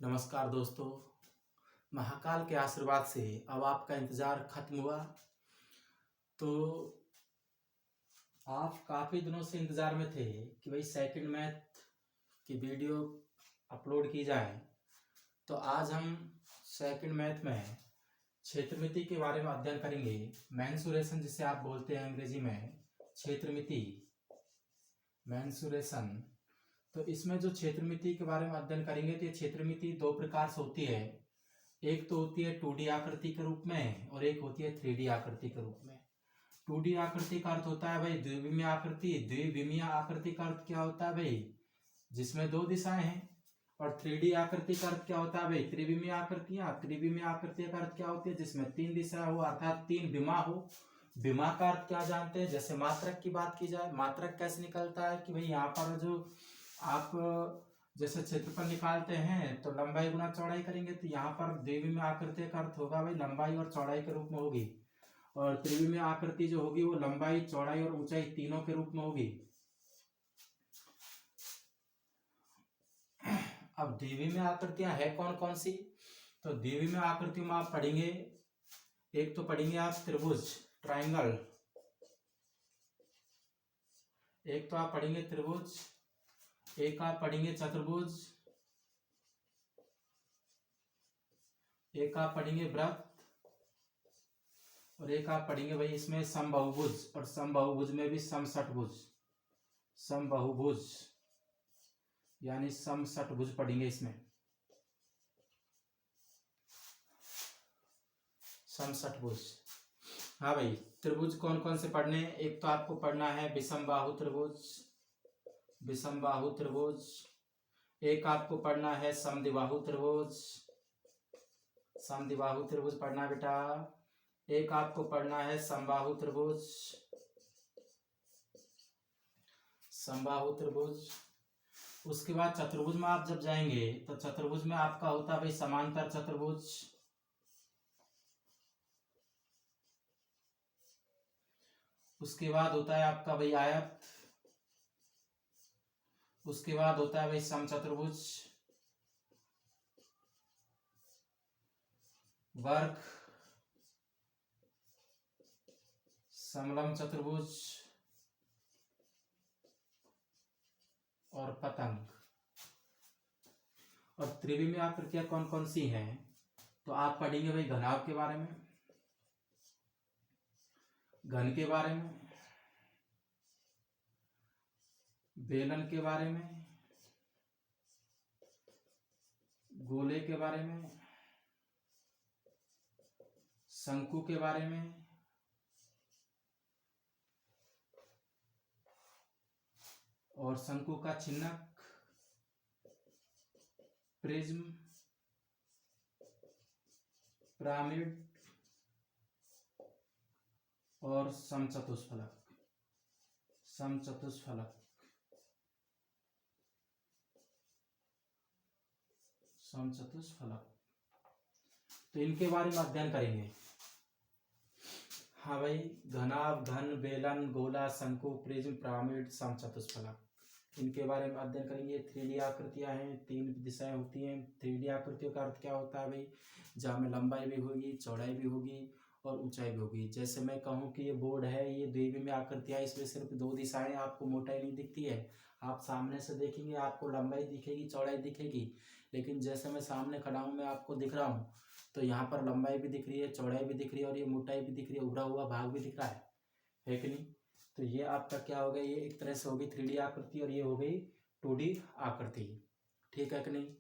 नमस्कार दोस्तों। महाकाल के आशीर्वाद से अब आपका इंतज़ार खत्म हुआ। तो आप काफ़ी दिनों से इंतज़ार में थे कि भाई सेकंड मैथ की वीडियो अपलोड की जाए। तो आज हम सेकंड मैथ में क्षेत्रमिति के बारे में अध्ययन करेंगे। मेंसुरेशन जिसे आप बोलते हैं अंग्रेजी में क्षेत्रमिति, मेंसुरेशन। तो इसमें जो क्षेत्रमिति के बारे में अध्ययन करेंगे तो ये क्षेत्रमिति दो प्रकार से होती है। एक तो होती है 2D आकृति के रूप में और एक होती है 3D आकृति के रूप में। 2D आकृति का अर्थ होता है भाई द्विविमीय आकृति। द्विविमीय आकृति का अर्थ क्या होता है भाई, जिसमें दो दिशाएं हैं। और 3D आकृति का अर्थ क्या होता है भाई, त्रिविमीय आकृतियां। त्रिविमीय आकृति का अर्थ क्या होती है, जिसमें तीन दिशा हो अर्थात तीन विमा हो। विमा का अर्थ क्या जानते हैं, जैसे मात्रक की बात की जाए, मात्रक कैसे निकलता है कि भाई यहाँ पर जो आप जैसे क्षेत्रफल निकालते हैं तो लंबाई गुना चौड़ाई करेंगे, तो यहाँ पर द्विविमीय आकृति का अर्थ होगा भाई लंबाई और चौड़ाई के रूप में होगी। और त्रिविमीय आकृति जो होगी वो लंबाई, चौड़ाई और ऊंचाई तीनों के रूप में होगी। अब द्विविमीय आकृतियां है कौन कौन सी, तो द्विविमीय आकृतियों में आप पढ़ेंगे, एक तो पढ़ेंगे आप त्रिभुज, ट्राइंगल। एक तो आप पढ़ेंगे त्रिभुज, एक आप पढ़ेंगे चतुर्भुज, एक आप पढ़ेंगे वृत्त, और एक आप पढ़ेंगे भाई इसमें समबाहुभुज। और समबाहुभुज में भी समषटभुज, समबाहुभुज यानी समषटभुज पढ़ेंगे इसमें, समषटभुज। हाँ भाई, त्रिभुज कौन कौन से पढ़ने हैं, एक तो आपको पढ़ना है विषमबाहु त्रिभुज, विषमबाहु त्रिभुज। एक आपको पढ़ना है समद्विबाहु त्रिभुज, समद्विबाहु त्रिभुज पढ़ना बेटा। एक आपको पढ़ना है समबाहु त्रिभुज, समबाहु त्रिभुज। उसके बाद चतुर्भुज में आप जब जाएंगे तो चतुर्भुज में आपका होता है भाई समांतर चतुर्भुज। उसके बाद होता है आपका भाई आयत। उसके बाद होता है भाई समचतुर्भुज, वर्ग, समलंब चतुर्भुज और पतंग। और त्रिविमीय आकृतियां कौन कौन सी हैं, तो आप पढ़ेंगे भाई घनाभ के बारे में, घन के बारे में, बेलन के बारे में, गोले के बारे में, शंकु के बारे में, और शंकु का चिन्हक, प्रिज्म, पिरामिड और समचतुष्फलक, समचतुष्फलक, समचतुष्फलक। तो इनके बारे में अध्ययन करेंगे। हाँ भाई, घनाभ, घन, बेलन, गोला, शंकु, प्रिज्म, पिरामिड, समचतुष्फलक, इनके बारे में अध्ययन करेंगे। 3D आकृतियां हैं, तीन दिशाएं होती हैं। 3D आकृतियों का अर्थ क्या होता है भाई, जहाँ में लंबाई भी होगी, चौड़ाई भी होगी और ऊंचाई भी होगी। जैसे मैं कहूँ कि ये बोर्ड है, ये द्विविमीय आकृतियां, इसमें सिर्फ दो दिशाएं, आपको मोटाई नहीं दिखती है। आप सामने से देखेंगे आपको लंबाई दिखेगी, चौड़ाई दिखेगी, लेकिन जैसे मैं सामने खड़ा हूँ, मैं आपको दिख रहा हूँ, तो यहाँ पर लंबाई भी दिख रही है, चौड़ाई भी दिख रही है और ये मोटाई भी दिख रही है, उभरा हुआ भाग भी दिख रहा है कि नहीं। तो ये आपका क्या हो गया, ये एक तरह से होगी 3D आकृति और ये हो गई 2D आकृति, ठीक है कि नहीं।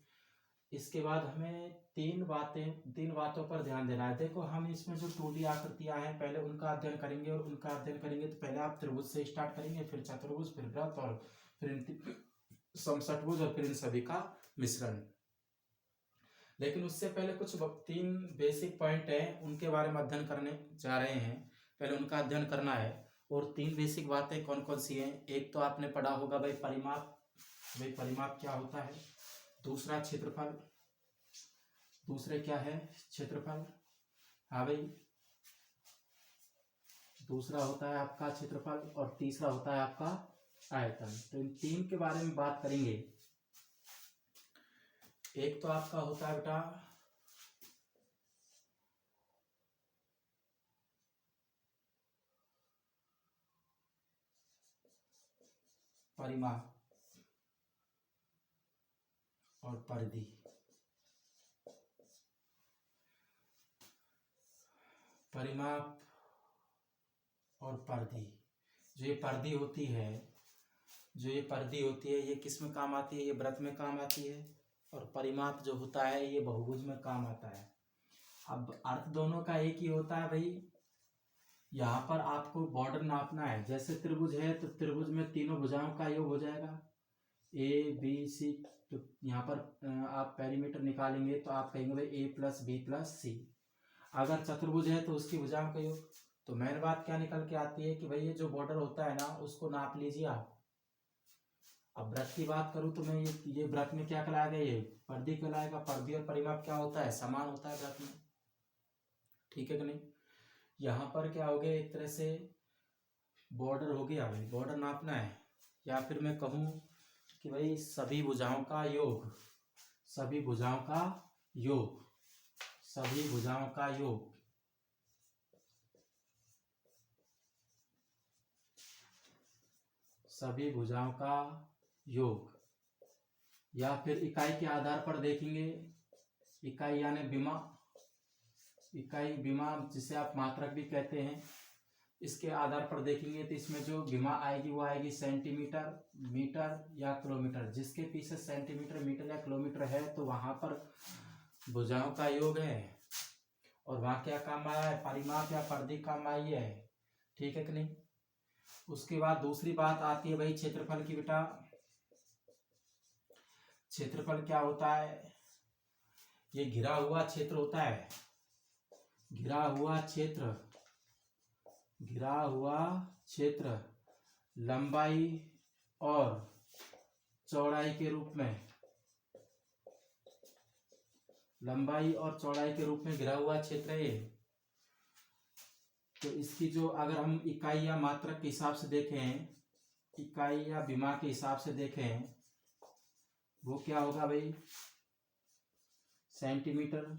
इसके बाद हमें तीन बातों पर ध्यान देना है। देखो, हम इसमें जो 2D आकृतियां हैं पहले उनका अध्ययन करेंगे, और उनका अध्ययन करेंगे तो पहले आप त्रिभुज से स्टार्ट करेंगे, फिर चतुर्भुज, फिर वृत्त, और फिर समषटभुज, और फिर इन सभी का मिश्रण। लेकिन उससे पहले कुछ तीन बेसिक पॉइंट हैं, उनके बारे में अध्ययन करने जा रहे हैं, पहले उनका अध्ययन करना है। और तीन बेसिक बातें कौन कौन सी हैं, एक तो आपने पढ़ा होगा भाई परिमाप, भाई परिमाप क्या होता है। दूसरा क्षेत्रफल, दूसरे क्या है क्षेत्रफल, हाँ भाई, दूसरा होता है आपका क्षेत्रफल और तीसरा होता है आपका आयतन। तो इन तीन के बारे में बात करेंगे। एक तो आपका होता है बेटा परिमाप और परिधि। परिमाप और परिधि, जो ये परिधि होती है, ये किस में काम आती है? ये वृत्त में काम आती है। और परिमाप जो होता है ये बहुभुज में काम आता है। अब अर्थ दोनों का एक ही होता है भाई। यहाँ पर आपको बॉर्डर नापना है। जैसे त्रिभुज है तो त्रिभुज में तीनों भुजाओं का योग हो जाएगा ए बी सी। तो यहाँ पर आप पेरीमीटर निकालेंगे तो आप कहेंगे भाई ए प्लस बी प्लस सी। अगर चतुर्भुज है तो उसकी भुजाओं का योग। तो मेन बात क्या निकल के आती है कि भाई ये जो बॉर्डर होता है ना उसको नाप लीजिए आप। अब वृत्त की बात करूं तो मैं ये वृत्त में क्या कहलाएगा? ये परिधि कहलाएगा। परिधि और परिमाप क्या होता है? समान होता है वृत्त में। ठीक है कि नहीं? यहाँ पर क्या हो गया, एक तरह से बॉर्डर हो गया भाई, बॉर्डर नापना है। या फिर मैं कहूँ कि भाई सभी भुजाओं का योग, सभी भुजाओं का योग, सभी भुजाओं का योग, सभी भुजाओं का योग। या फिर इकाई के आधार पर देखेंगे, इकाई यानी विमा, इकाई विमा जिसे आप मात्रक भी कहते हैं, इसके आधार पर देखेंगे तो इसमें जो विमा आएगी वो आएगी सेंटीमीटर, मीटर या किलोमीटर। जिसके पीछे सेंटीमीटर, मीटर या किलोमीटर है तो वहां पर भुजाओं का योग है। और वहां क्या काम आया है? परिमाप या परिधि काम आई है। ठीक है कि नहीं? उसके बाद दूसरी बात आती है भाई क्षेत्रफल की बेटा। क्षेत्रफल क्या होता है? ये घिरा हुआ क्षेत्र होता है। घिरा हुआ क्षेत्र, घिरा हुआ क्षेत्र लंबाई और चौड़ाई के रूप में, लंबाई और चौड़ाई के रूप में घिरा हुआ क्षेत्र है। तो इसकी जो अगर हम इकाई या मात्रक के हिसाब से देखें, इकाई या विमा के हिसाब से देखें, वो क्या होगा भाई? सेंटीमीटर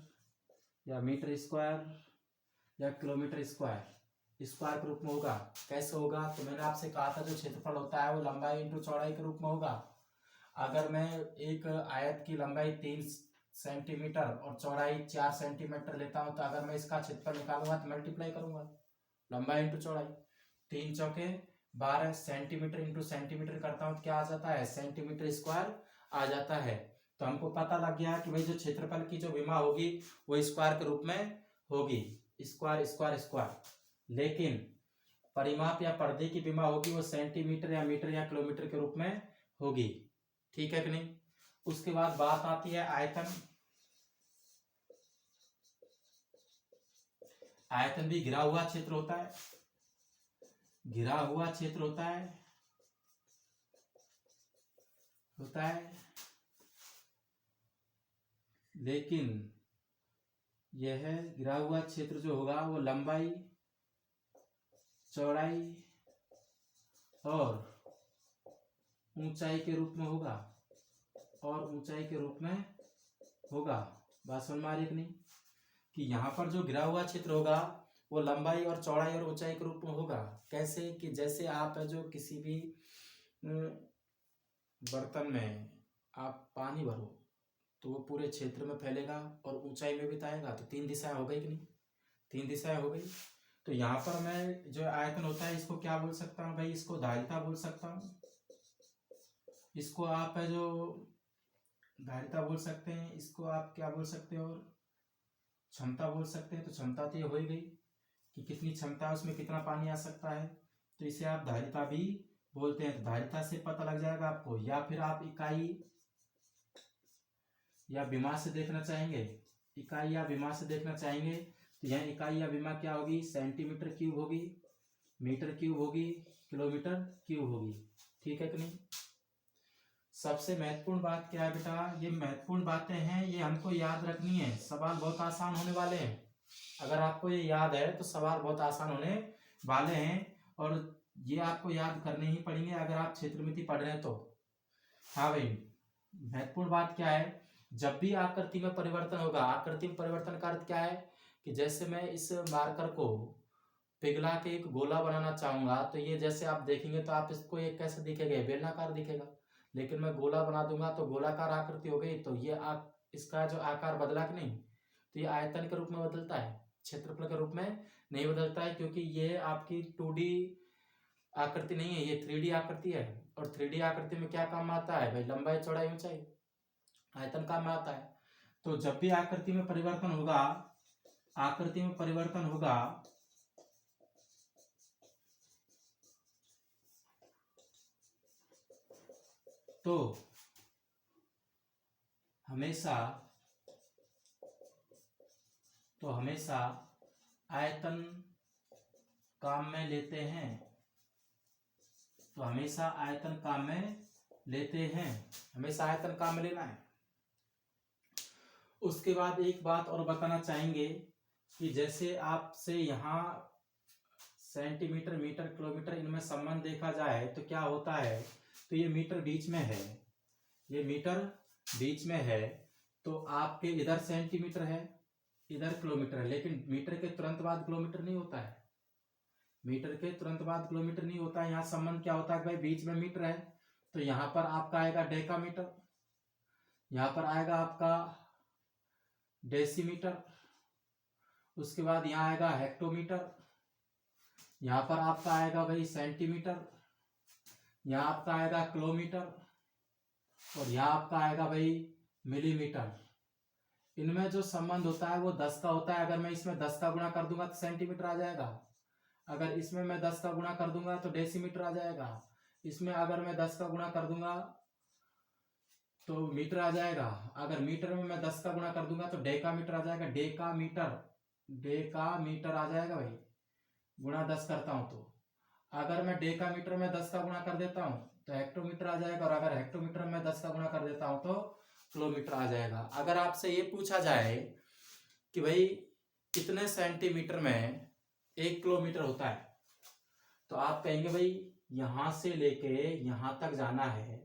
या मीटर स्क्वायर या किलोमीटर स्क्वायर, स्क्वायर के रूप में होगा। कैसे होगा? तो मैंने आपसे कहा था जो क्षेत्रफल होता है वो लंबाई इंटू चौड़ाई के रूप में होगा। अगर मैं एक आयत की लंबाई 3 सेंटीमीटर और चौड़ाई 4 सेंटीमीटर लेता हूं तो अगर मैं इसका क्षेत्रफल निकालूंगा तो मल्टीप्लाई करूंगा लंबाई इंटू चौड़ाई। 3 चौके 12 सेंटीमीटर इंटू सेंटीमीटर करता हूं तो क्या आ जाता है? सेंटीमीटर स्क्वायर आ जाता है। तो हमको पता लग गया कि भाई जो क्षेत्रफल की जो विमा होगी वो स्क्वायर के रूप में होगी, स्क्वायर स्क्वायर स्क्वायर। लेकिन परिमाप या परिधि की विमा होगी वो सेंटीमीटर या मीटर या किलोमीटर के रूप में होगी। ठीक है कि नहीं? उसके बाद बात आती है आयतन। आयतन भी घिरा हुआ क्षेत्र होता है, घिरा हुआ क्षेत्र होता है लेकिन यह घिरा हुआ क्षेत्र जो होगा वो लंबाई, चौड़ाई और ऊंचाई के रूप में होगा, और ऊंचाई के रूप में होगा। बात समझ में आ रही है कि नहीं? कि यहाँ पर जो घिरा हुआ क्षेत्र होगा वो लंबाई और चौड़ाई और ऊंचाई के रूप में होगा। कैसे? कि जैसे आप जो किसी भी बर्तन में आप पानी भरो तो वो पूरे क्षेत्र में फैलेगा और ऊंचाई में भी आएगा। तो 3 दिशाएं हो गई कि नहीं? 3 दिशाएं हो गई। तो यहाँ पर मैं जो आयतन होता है इसको क्या बोल सकता हूँ भाई? इसको धारिता बोल सकता हूँ। इसको आप जो धारिता बोल सकते हैं, इसको आप क्या बोल सकते हो? और क्षमता बोल सकते हैं। तो क्षमता तो ये हो ही गई कि कितनी क्षमता है, उसमें कितना पानी आ सकता है, तो इसे आप धारिता भी बोलते हैं। तो धारिता से पता लग जाएगा आपको। या फिर आप इकाई या विमा से देखना चाहेंगे, इकाई या विमा से देखना चाहेंगे तो यहाँ इकाई या विमा क्या होगी? सेंटीमीटर क्यूब होगी, मीटर क्यूब होगी, किलोमीटर क्यूब होगी। ठीक है कि नहीं? सबसे महत्वपूर्ण बात क्या है बेटा? ये महत्वपूर्ण बातें हैं, ये हमको याद रखनी है। सवाल बहुत आसान होने वाले हैं। अगर आपको ये याद है तो सवाल बहुत आसान होने वाले हैं और ये आपको याद करने ही पड़ेंगे अगर आप क्षेत्रमिति पढ़ रहे हैं तो। हाँ भाई, महत्वपूर्ण बात क्या है? जब भी आकृति में परिवर्तन होगा, आकृति में परिवर्तन का अर्थ क्या है कि जैसे मैं इस मार्कर को पिघला के एक गोला बनाना चाहूंगा, तो ये जैसे आप देखेंगे तो आप इसको एक कैसे दिखेगा, बेलनाकार दिखेगा। लेकिन मैं गोला बना दूंगा तो गोलाकार आकृति हो गई, तो ये इसका जो आकार बदला कि नहीं, तो ये आयतन के रूप में बदलता है, क्षेत्रफल के रूप में नहीं बदलता है, क्योंकि ये आपकी 2D आकृति नहीं है, ये 3D आकृति है। और 3D आकृति में क्या काम आता है भाई, लंबाई चौड़ाई ऊंचाई, आयतन काम में आता है। तो जब भी आकृति में परिवर्तन होगा, आकृति में परिवर्तन होगा तो हमेशा आयतन काम में लेते हैं, तो हमेशा आयतन काम में लेते हैं, हमेशा आयतन काम में लेना है। उसके बाद एक बात और बताना चाहेंगे कि जैसे आपसे यहाँ सेंटीमीटर, मीटर, किलोमीटर, इनमें संबंध देखा जाए तो क्या होता है, तो ये मीटर बीच में है, ये मीटर बीच में है, तो आपके इधर सेंटीमीटर है, इधर किलोमीटर है, लेकिन मीटर के तुरंत बाद किलोमीटर नहीं होता है, मीटर के तुरंत बाद किलोमीटर नहीं होता है। यहाँ संबंध क्या होता है भाई, बीच में मीटर है, तो यहाँ पर आपका आएगा डेकामीटर, यहाँ पर आएगा आपका डेसीमीटर, उसके बाद यहाँ आएगा हेक्टोमीटर, यहाँ पर आपका आएगा भाई सेंटीमीटर, यहाँ आपका आएगा किलोमीटर, और यहाँ आपका आएगा भाई मिलीमीटर। इनमें जो संबंध होता है वो 10 का होता है। अगर मैं इसमें 10 का गुणा कर दूंगा तो सेंटीमीटर आ जाएगा, अगर इसमें मैं 10 का गुणा कर दूंगा तो डेसीमीटर आ जाएगा, इसमें अगर मैं 10 का गुणा कर दूंगा तो मीटर आ जाएगा, अगर मीटर में मैं 10 का गुणा कर दूंगा तो डेकामीटर आ जाएगा, डेकामीटर आ जाएगा भाई, गुणा 10 करता हूं तो। अगर मैं डेकामीटर में 10 का गुणा कर देता हूं तो हेक्टोमीटर आ जाएगा, और अगर हेक्टोमीटर में 10 का गुणा कर देता हूं तो किलोमीटर आ जाएगा। अगर आपसे ये पूछा जाए कि भाई कितने सेंटीमीटर में 1 किलोमीटर होता है, तो आप कहेंगे भाई यहां से लेके यहां तक जाना है,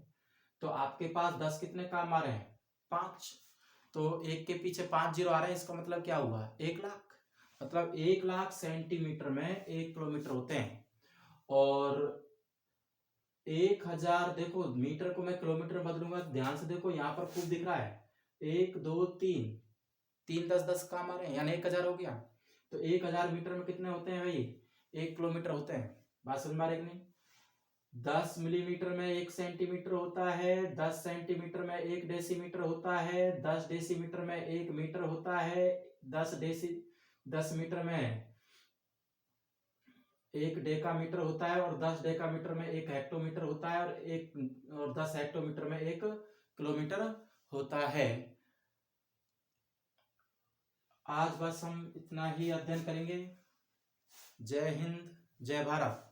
तो आपके पास 10 कितने काम आ रहे हैं, 5, तो 1 के पीछे 5 जीरो आ रहे हैं, इसका मतलब क्या हुआ, 1 लाख, मतलब 1 लाख सेंटीमीटर में 1 किलोमीटर होते हैं। और 1000, देखो मीटर को मैं किलोमीटर में बदलूंगा, ध्यान से देखो यहाँ पर खूब दिख रहा है, 1 2 3, 3 10 10 काम आ रहे हैं, यानी 1000 हो गया। तो 1000 मीटर में कितने होते हैं भाई, 1 किलोमीटर होते हैं। बात समझ में आ रही नहीं, 10 मिलीमीटर में 1 सेंटीमीटर होता है, 10 सेंटीमीटर में 1 डेसीमीटर होता है, 10 डेसीमीटर में 1 मीटर होता है, 10 मीटर में 1 डेकामीटर होता है, और 10 डेकामीटर में 1 हेक्टोमीटर होता है, और 10 हेक्टोमीटर में 1 किलोमीटर होता है। आज बस हम इतना ही अध्ययन करेंगे। जय हिंद, जय भारत।